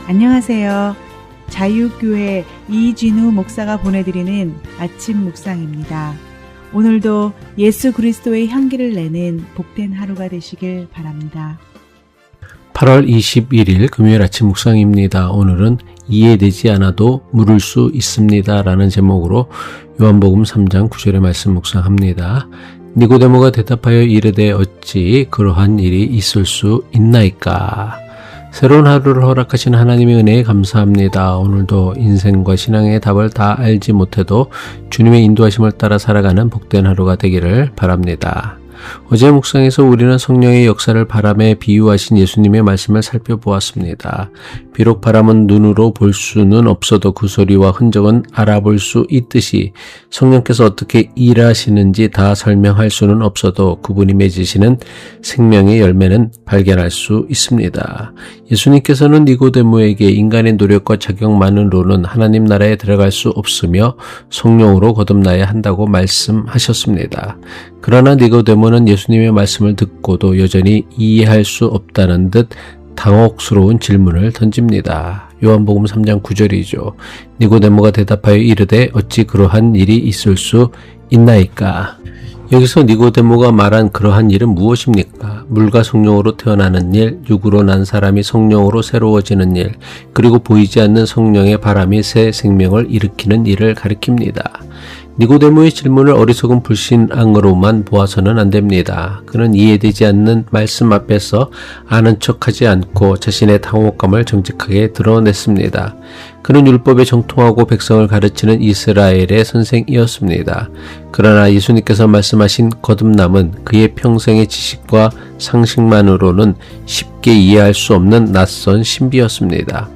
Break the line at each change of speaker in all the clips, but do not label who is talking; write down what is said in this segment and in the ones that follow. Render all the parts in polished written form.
안녕하세요. 자유교회 이진우 목사가 보내드리는 아침 묵상입니다. 오늘도 예수 그리스도의 향기를 내는 복된 하루가 되시길 바랍니다.
8월 21일 금요일 아침 묵상입니다. 오늘은 이해되지 않아도 물을 수 있습니다 라는 제목으로 요한복음 3장 9절의 말씀 묵상합니다. 니고데모가 대답하여 이르되 어찌 그러한 일이 있을 수 있나이까. 새로운 하루를 허락하신 하나님의 은혜에 감사합니다. 오늘도 인생과 신앙의 답을 다 알지 못해도 주님의 인도하심을 따라 살아가는 복된 하루가 되기를 바랍니다. 어제 묵상에서 우리는 성령의 역사를 바람에 비유하신 예수님의 말씀을 살펴보았습니다. 비록 바람은 눈으로 볼 수는 없어도 그 소리와 흔적은 알아볼 수 있듯이 성령께서 어떻게 일하시는지 다 설명할 수는 없어도 그분이 맺으시는 생명의 열매는 발견할 수 있습니다. 예수님께서는 니고데모에게 인간의 노력과 자격만으로는 하나님 나라에 들어갈 수 없으며 성령으로 거듭나야 한다고 말씀하셨습니다. 그러나 니고데모는 예수님의 말씀을 듣고도 여전히 이해할 수 없다는 듯 당혹스러운 질문을 던집니다. 요한복음 3장 9절이죠. 니고데모가 대답하여 이르되 어찌 그러한 일이 있을 수 있나이까. 여기서 니고데모가 말한 그러한 일은 무엇입니까? 물과 성령으로 태어나는 일, 육으로 난 사람이 성령으로 새로워지는 일, 그리고 보이지 않는 성령의 바람이 새 생명을 일으키는 일을 가리킵니다. 니고데모의 질문을 어리석은 불신앙으로만 보아서는 안 됩니다. 그는 이해되지 않는 말씀 앞에서 아는 척하지 않고 자신의 당혹감을 정직하게 드러냈습니다. 그는 율법에 정통하고 백성을 가르치는 이스라엘의 선생이었습니다. 그러나 예수님께서 말씀하신 거듭남은 그의 평생의 지식과 상식만으로는 쉽게 이해할 수 없는 낯선 신비였습니다.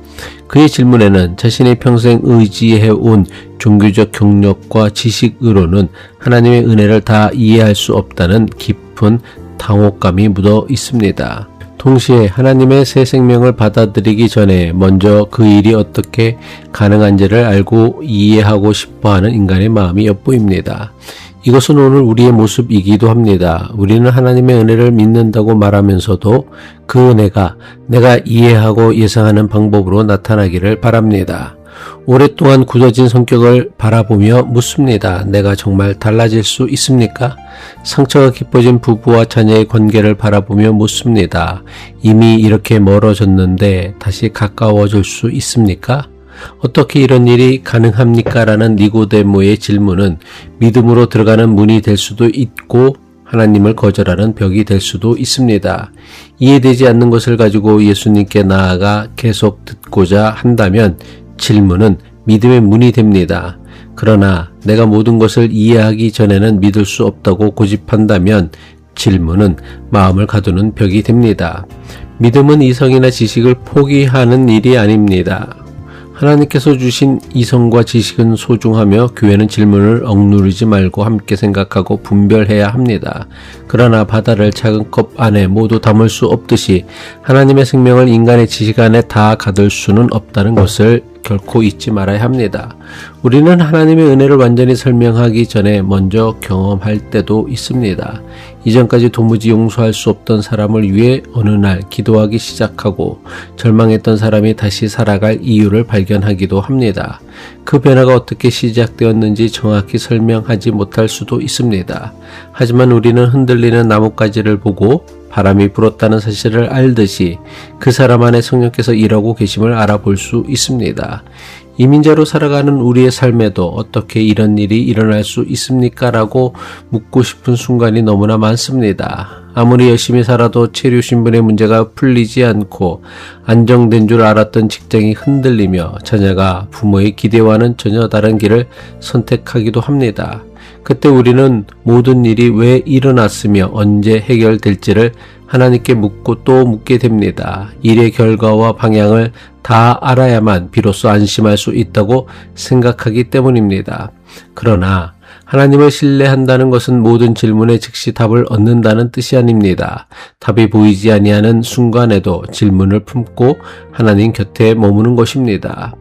그의 질문에는 자신의 평생 의지해온 종교적 경력과 지식으로는 하나님의 은혜를 다 이해할 수 없다는 깊은 당혹감이 묻어 있습니다. 동시에 하나님의 새 생명을 받아들이기 전에 먼저 그 일이 어떻게 가능한지를 알고 이해하고 싶어하는 인간의 마음이 엿보입니다. 이것은 오늘 우리의 모습이기도 합니다. 우리는 하나님의 은혜를 믿는다고 말하면서도 그 은혜가 내가 이해하고 예상하는 방법으로 나타나기를 바랍니다. 오랫동안 굳어진 성격을 바라보며 묻습니다. 내가 정말 달라질 수 있습니까? 상처가 깊어진 부부와 자녀의 관계를 바라보며 묻습니다. 이미 이렇게 멀어졌는데 다시 가까워질 수 있습니까? 어떻게 이런 일이 가능합니까? 라는 니고데모의 질문은 믿음으로 들어가는 문이 될 수도 있고 하나님을 거절하는 벽이 될 수도 있습니다. 이해되지 않는 것을 가지고 예수님께 나아가 계속 듣고자 한다면 질문은 믿음의 문이 됩니다. 그러나 내가 모든 것을 이해하기 전에는 믿을 수 없다고 고집한다면 질문은 마음을 가두는 벽이 됩니다. 믿음은 이성이나 지식을 포기하는 일이 아닙니다. 하나님께서 주신 이성과 지식은 소중하며 교회는 질문을 억누르지 말고 함께 생각하고 분별해야 합니다. 그러나 바다를 작은 컵 안에 모두 담을 수 없듯이 하나님의 생명을 인간의 지식 안에 다 가둘 수는 없다는 것을 결코 잊지 말아야 합니다. 우리는 하나님의 은혜를 완전히 설명하기 전에 먼저 경험할 때도 있습니다. 이전까지 도무지 용서할 수 없던 사람을 위해 어느 날 기도하기 시작하고 절망했던 사람이 다시 살아갈 이유를 발견하기도 합니다. 그 변화가 어떻게 시작되었는지 정확히 설명하지 못할 수도 있습니다. 하지만 우리는 흔들리는 나뭇가지를 보고 바람이 불었다는 사실을 알듯이 그 사람 안에 성령께서 일하고 계심을 알아볼 수 있습니다. 이민자로 살아가는 우리의 삶에도 어떻게 이런 일이 일어날 수 있습니까? 라고 묻고 싶은 순간이 너무나 많습니다. 아무리 열심히 살아도 체류 신분의 문제가 풀리지 않고 안정된 줄 알았던 직장이 흔들리며 자녀가 부모의 기대와는 전혀 다른 길을 선택하기도 합니다. 그때 우리는 모든 일이 왜 일어났으며 언제 해결될지를 하나님께 묻고 또 묻게 됩니다. 일의 결과와 방향을 다 알아야만 비로소 안심할 수 있다고 생각하기 때문입니다. 그러나 하나님을 신뢰한다는 것은 모든 질문에 즉시 답을 얻는다는 뜻이 아닙니다. 답이 보이지 아니하는 순간에도 질문을 품고 하나님 곁에 머무는 것입니다.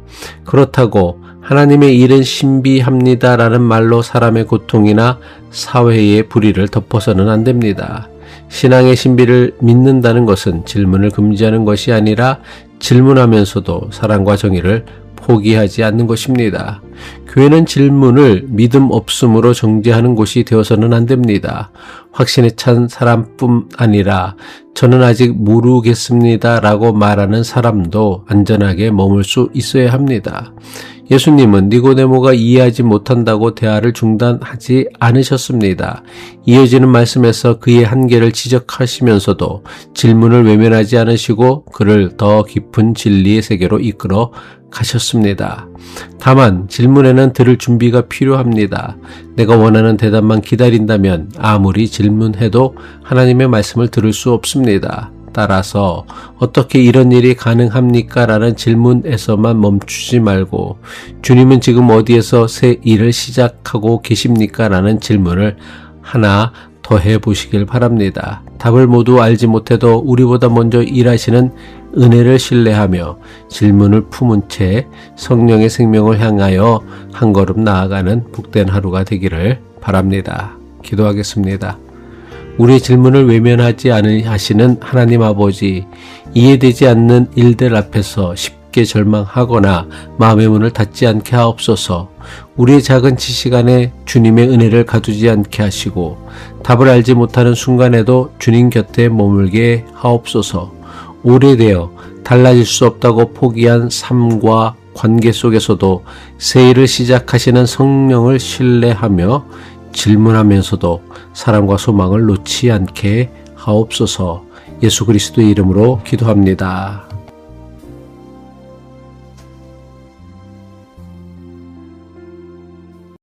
그렇다고 하나님의 일은 신비합니다라는 말로 사람의 고통이나 사회의 불의를 덮어서는 안 됩니다. 신앙의 신비를 믿는다는 것은 질문을 금지하는 것이 아니라 질문하면서도 사랑과 정의를 포기하지 않는 것입니다. 교회는 질문을 믿음 없음으로 정죄하는 곳이 되어서는 안 됩니다. 확신에 찬 사람뿐 아니라 저는 아직 모르겠습니다 라고 말하는 사람도 안전하게 머물 수 있어야 합니다. 예수님은 니고데모가 이해하지 못한다고 대화를 중단하지 않으셨습니다. 이어지는 말씀에서 그의 한계를 지적하시면서도 질문을 외면하지 않으시고 그를 더 깊은 진리의 세계로 이끌어 가셨습니다. 다만 질문에는 들을 준비가 필요합니다. 내가 원하는 대답만 기다린다면 아무리 질문해도 하나님의 말씀을 들을 수 없습니다. 따라서 어떻게 이런 일이 가능합니까? 라는 질문에서만 멈추지 말고 주님은 지금 어디에서 새 일을 시작하고 계십니까? 라는 질문을 하나 더 해보시길 바랍니다. 답을 모두 알지 못해도 우리보다 먼저 일하시는 은혜를 신뢰하며 질문을 품은 채 성령의 생명을 향하여 한 걸음 나아가는 복된 하루가 되기를 바랍니다. 기도하겠습니다. 우리의 질문을 외면하지 않으시는 하나님 아버지, 이해되지 않는 일들 앞에서 쉽게 절망하거나 마음의 문을 닫지 않게 하옵소서. 우리의 작은 지식 안에 주님의 은혜를 가두지 않게 하시고 답을 알지 못하는 순간에도 주님 곁에 머물게 하옵소서. 오래되어 달라질 수 없다고 포기한 삶과 관계 속에서도 새 일을 시작하시는 성령을 신뢰하며 질문하면서도 사랑과 소망을 놓지 않게 하옵소서. 예수 그리스도의 이름으로 기도합니다.